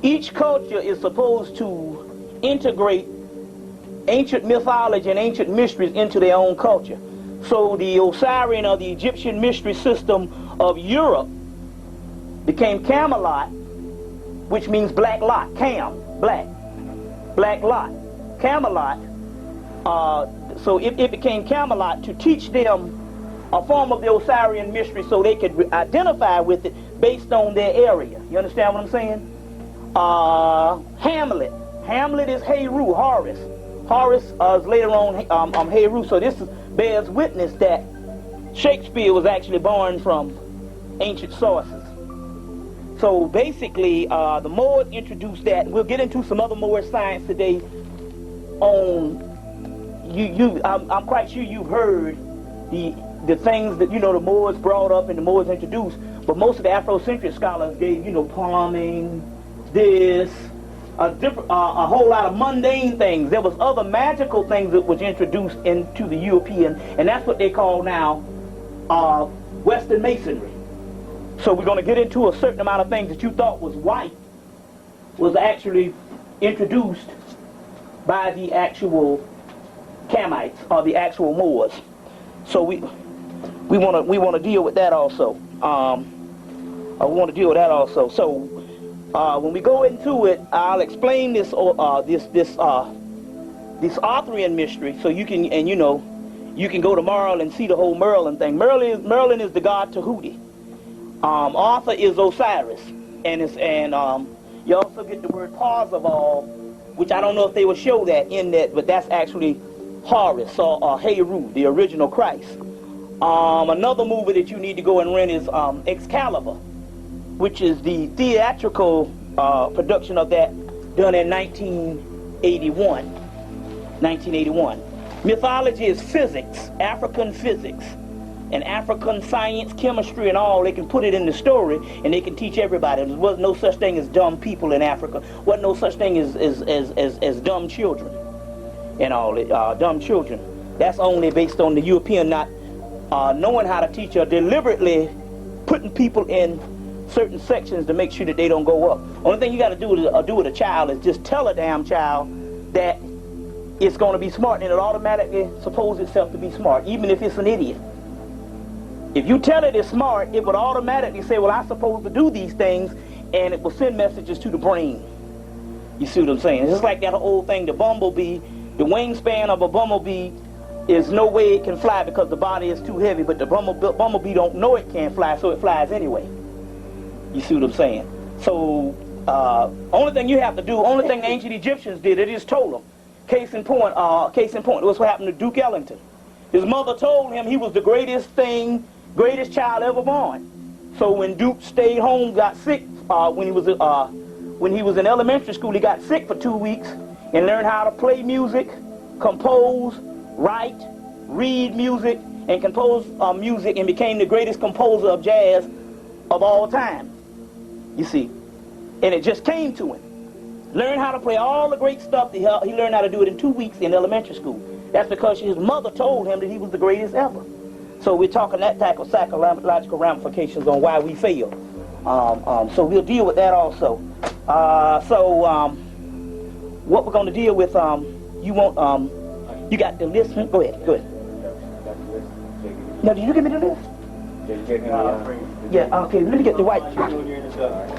Each culture is supposed to integrate ancient mythology and ancient mysteries into their own culture. So the Osirian or the Egyptian mystery system of Europe became Camelot, which means black lot. Cam, black. Black lot. Camelot. So it became Camelot to teach them a form of the Osirian mystery so they could identify with it based on their area. You understand what I'm saying? Hamlet. Hamlet is Heru, Horace. Horace is later on Heru. So this bears witness that Shakespeare was actually born from ancient sources. So basically, the Moors introduced that. We'll get into some other Moorish science today. I'm quite sure you've heard the things that, the Moors brought up and the Moors introduced, but most of the Afrocentric scholars gave, plumbing, this, a whole lot of mundane things. There was other magical things that was introduced into the European, and that's what they call now Western Masonry. So we're going to get into a certain amount of things that you thought was white was actually introduced by the actual Camites or the actual Moors. So we want to deal with that also. We want to deal with that also. So when we go into it, I'll explain this Arthurian mystery, so you can you can go to Merlin and see the whole Merlin thing. Merlin is the god Tahuti. Arthur is Osiris, and you also get the word Parzival, which I don't know if they will show that in that, but that's actually Horus or Heru, the original Christ. Another movie that you need to go and rent is Excalibur, which is the theatrical production of that done in 1981. Mythology is physics, African physics, and African science, chemistry, and all. They can put it in the story, and they can teach everybody. There was no such thing as dumb people in Africa. Wasn't no such thing as dumb children and all. Dumb children. That's only based on the European not knowing how to teach or deliberately putting people in certain sections to make sure that they don't go up. Only thing you got to do with a child is just tell a damn child that it's going to be smart, and it automatically supposes itself to be smart, even if it's an idiot. If you tell it it's smart, it would automatically say, well, I'm supposed to do these things, and it will send messages to the brain. You see what I'm saying? It's just like that old thing, the bumblebee. The wingspan of a bumblebee is no way it can fly because the body is too heavy, but the bumblebee don't know it can't fly, so it flies anyway. You see what I'm saying? So, only thing you have to do, only thing the ancient Egyptians did, they just told them. Case in point, what's what happened to Duke Ellington. His mother told him he was the greatest child ever born. So when Duke stayed home, got sick, when he was in elementary school, he got sick for 2 weeks and learned how to play music, compose, write, read music, and compose music, and became the greatest composer of jazz of all time. You see, and it just came to him. Learned how to play all the great stuff. He learned how to do it in 2 weeks in elementary school. That's because his mother told him that he was the greatest ever. So we're talking that type of psychological ramifications on why we fail. So we'll deal with that also. What we're going to deal with, you got the list? Go ahead. Now, did you give me the list? Yeah, okay, let me get the white paper.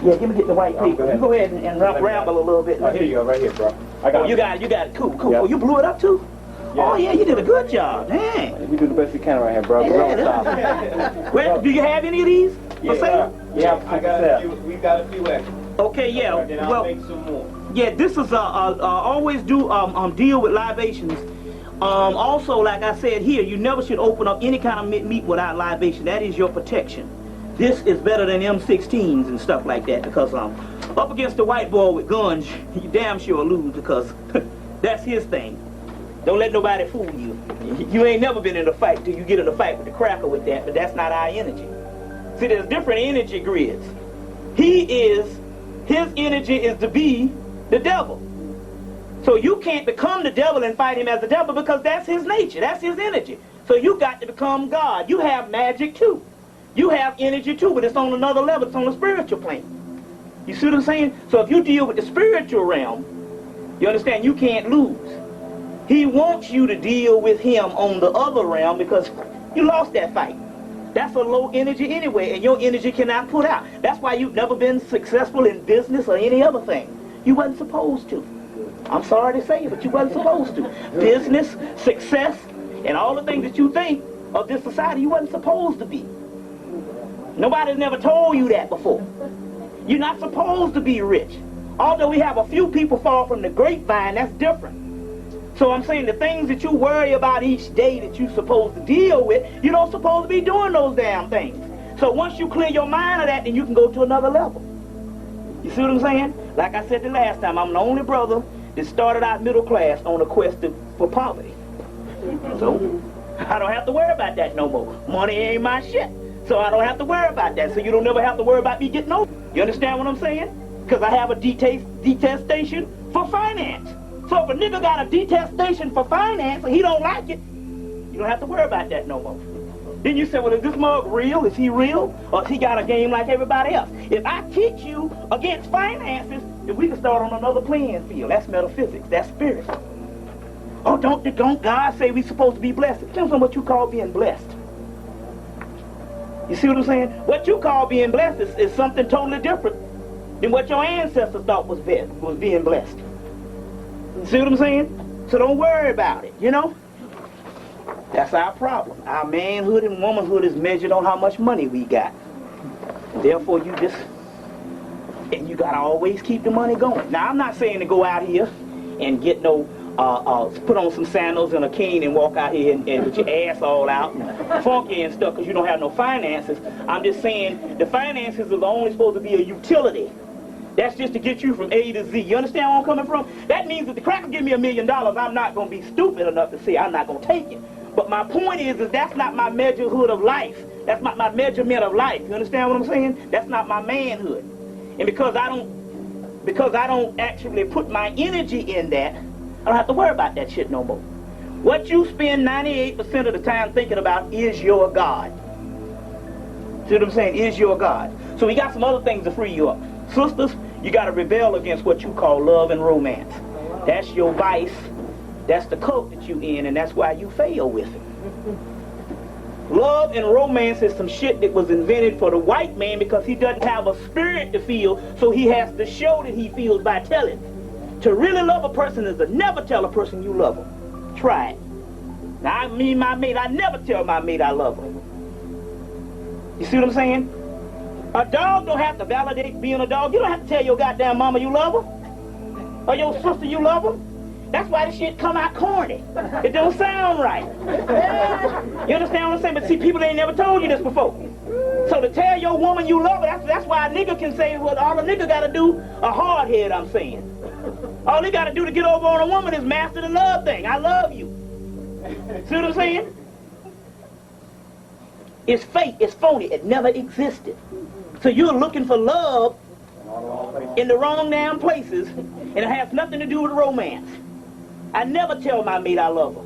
Yeah, let me get the white paper. You go ahead and ramble a little bit. Here you go, right here, bro. I got you got it. Cool. Yep. Oh, you blew it up too? Yeah. Oh, yeah, you did a good job. Dang. We do the best we can right here, bro. Yeah, well, do you have any of these for sale? Yeah, I got a few. We got a few extra. Okay, yeah. Then I'll make some more. Yeah, this is always do deal with libations. Also, like I said here, you never should open up any kind of meat without libation. That is your protection. This is better than M16s and stuff like that, because up against the white boy with guns, you damn sure lose, because that's his thing. Don't let nobody fool you. You ain't never been in a fight till you get in a fight with the cracker with that, but that's not our energy. See, there's different energy grids. His energy is to be the devil. So you can't become the devil and fight him as the devil, because that's his nature, that's his energy. So you got to become God. You have magic too. You have energy too, but it's on another level, it's on a spiritual plane. You see what I'm saying? So if you deal with the spiritual realm, you understand you can't lose. He wants you to deal with him on the other realm because you lost that fight. That's a low energy anyway, and your energy cannot put out. That's why you've never been successful in business or any other thing. You wasn't supposed to. I'm sorry to say it, but you wasn't supposed to. Business, success, and all the things that you think of this society, you wasn't supposed to be. Nobody's never told you that before. You're not supposed to be rich. Although we have a few people fall from the grapevine, that's different. So I'm saying the things that you worry about each day that you're supposed to deal with, you don't supposed to be doing those damn things. So once you clear your mind of that, then you can go to another level. You see what I'm saying? Like I said the last time, I'm the only brother that started out middle class on a quest for poverty. So I don't have to worry about that no more. Money ain't my shit. So I don't have to worry about that. So you don't never have to worry about me getting over. You understand what I'm saying? Because I have a detestation for finance. So if a nigga got a detestation for finance and he don't like it, you don't have to worry about that no more. Then you say, well, is this mug real? Is he real? Or is he got a game like everybody else? If I teach you against finances, then we can start on another playing field. That's metaphysics. That's spirit. Oh, don't God say we supposed to be blessed? It depends on what you call being blessed. You see what I'm saying? What you call being blessed is something totally different than what your ancestors thought was being blessed. See what I'm saying? So don't worry about it, you know? That's our problem. Our manhood and womanhood is measured on how much money we got. Therefore, you gotta always keep the money going. Now, I'm not saying to go out here and get no, put on some sandals and a cane and walk out here and with your ass all out and funky and stuff because you don't have no finances. I'm just saying the finances are only supposed to be a utility. That's just to get you from A to Z. You understand where I'm coming from? That means that the cracker give me $1 million, I'm not going to be stupid enough to say I'm not going to take it. But my point is that's not my measurehood of life. That's not my measurement of life. You understand what I'm saying? That's not my manhood. And because I don't actually put my energy in that, I don't have to worry about that shit no more. What you spend 98% of the time thinking about is your God. See what I'm saying? Is your God. So we got some other things to free you up. Sisters, you got to rebel against what you call love and romance. That's your vice. That's the cult that you in, and that's why you fail with it. Love and romance is some shit that was invented for the white man because he doesn't have a spirit to feel, so he has to show that he feels by telling. To really love a person is to never tell a person you love them. Try it. Now, my mate, I never tell my mate I love her. You see what I'm saying? A dog don't have to validate being a dog. You don't have to tell your goddamn mama you love her. Or your sister you love her. That's why this shit come out corny. It don't sound right. You understand what I'm saying? But see, people ain't never told you this before. So to tell your woman you love her, that's why a nigga can say, well, all a nigga gotta do, a hard head, I'm saying. All he gotta do to get over on a woman is master the love thing. I love you. See what I'm saying? It's fake, it's phony, it never existed. So you're looking for love in the wrong damn places, and it has nothing to do with romance. I never tell my mate I love her.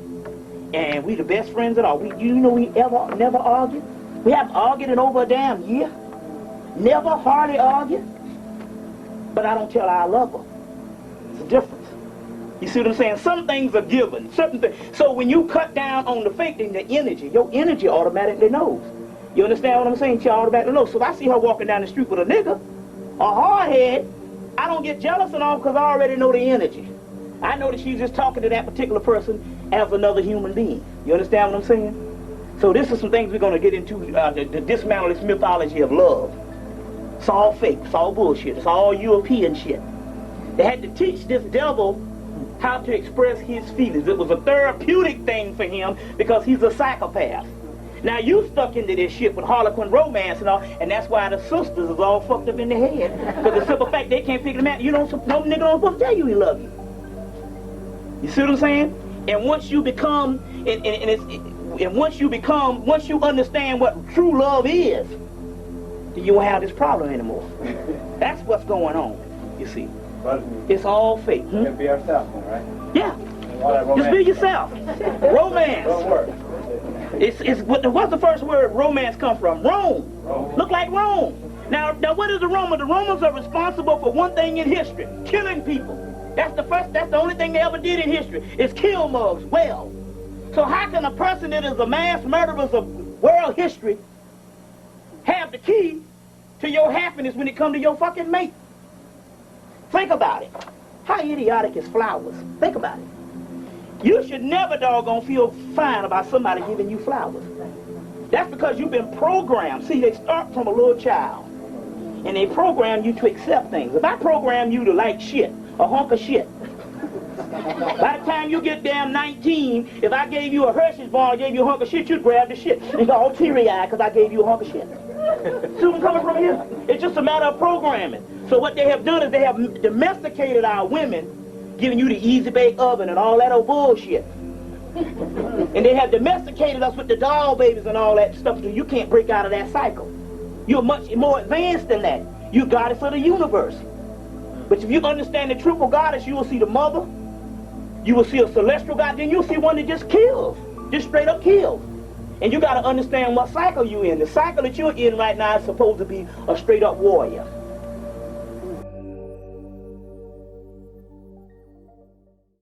And we the best friends at all. We never argue. We haven't argued in over a damn year. Never hardly argue. But I don't tell her I love her. It's a difference. You see what I'm saying? Some things are given. Certain things. So when you cut down on the fake thing, the energy, your energy automatically knows. You understand what I'm saying? She automatically knows. So if I see her walking down the street with a nigga, a hardhead, I don't get jealous and all because I already know the energy. I know that she's just talking to that particular person as another human being. You understand what I'm saying? So this is some things we're going to get into to dismantle this mythology of love. It's all fake. It's all bullshit. It's all European shit. They had to teach this devil how to express his feelings. It was a therapeutic thing for him because he's a psychopath. Now you stuck into this shit with Harlequin romance and all, and that's why the sisters is all fucked up in the head. Because the simple fact they can't figure them out. No nigga don't supposed to tell you he love you. You see what I'm saying? And once you become, once you understand what true love is, then you won't have this problem anymore. That's what's going on. You see, it's all fake. We can be ourselves, right? Yeah. Just be yourself. Romance. What's the first word romance come from? Rome. Look like Rome. Now what is the Romans? The Romans are responsible for one thing in history, killing people. That's the only thing they ever did in history, is kill mugs. Well, so how can a person that is a mass murderer of world history have the key to your happiness when it comes to your fucking mate? Think about it. How idiotic is flowers? Think about it. You should never, doggone, feel fine about somebody giving you flowers. That's because you've been programmed. See, they start from a little child, and they program you to accept things. If I program you to like shit, a hunk of shit, by the time you get damn 19, if I gave you a Hershey's bar and gave you a hunk of shit, you'd grab the shit and go all teary-eyed because I gave you a hunk of shit. See where I'm coming from here? It's just a matter of programming. So what they have done is they have domesticated our women, giving you the easy bake oven and all that old bullshit. And they have domesticated us with the doll babies and all that stuff so you can't break out of that cycle. You're much more advanced than that. You're goddess of the universe. But if you understand the triple goddess, you will see the mother, you will see a celestial god, then you'll see one that just kills, just straight up kills. And you got to understand what cycle you're in. The cycle that you're in right now is supposed to be a straight up warrior.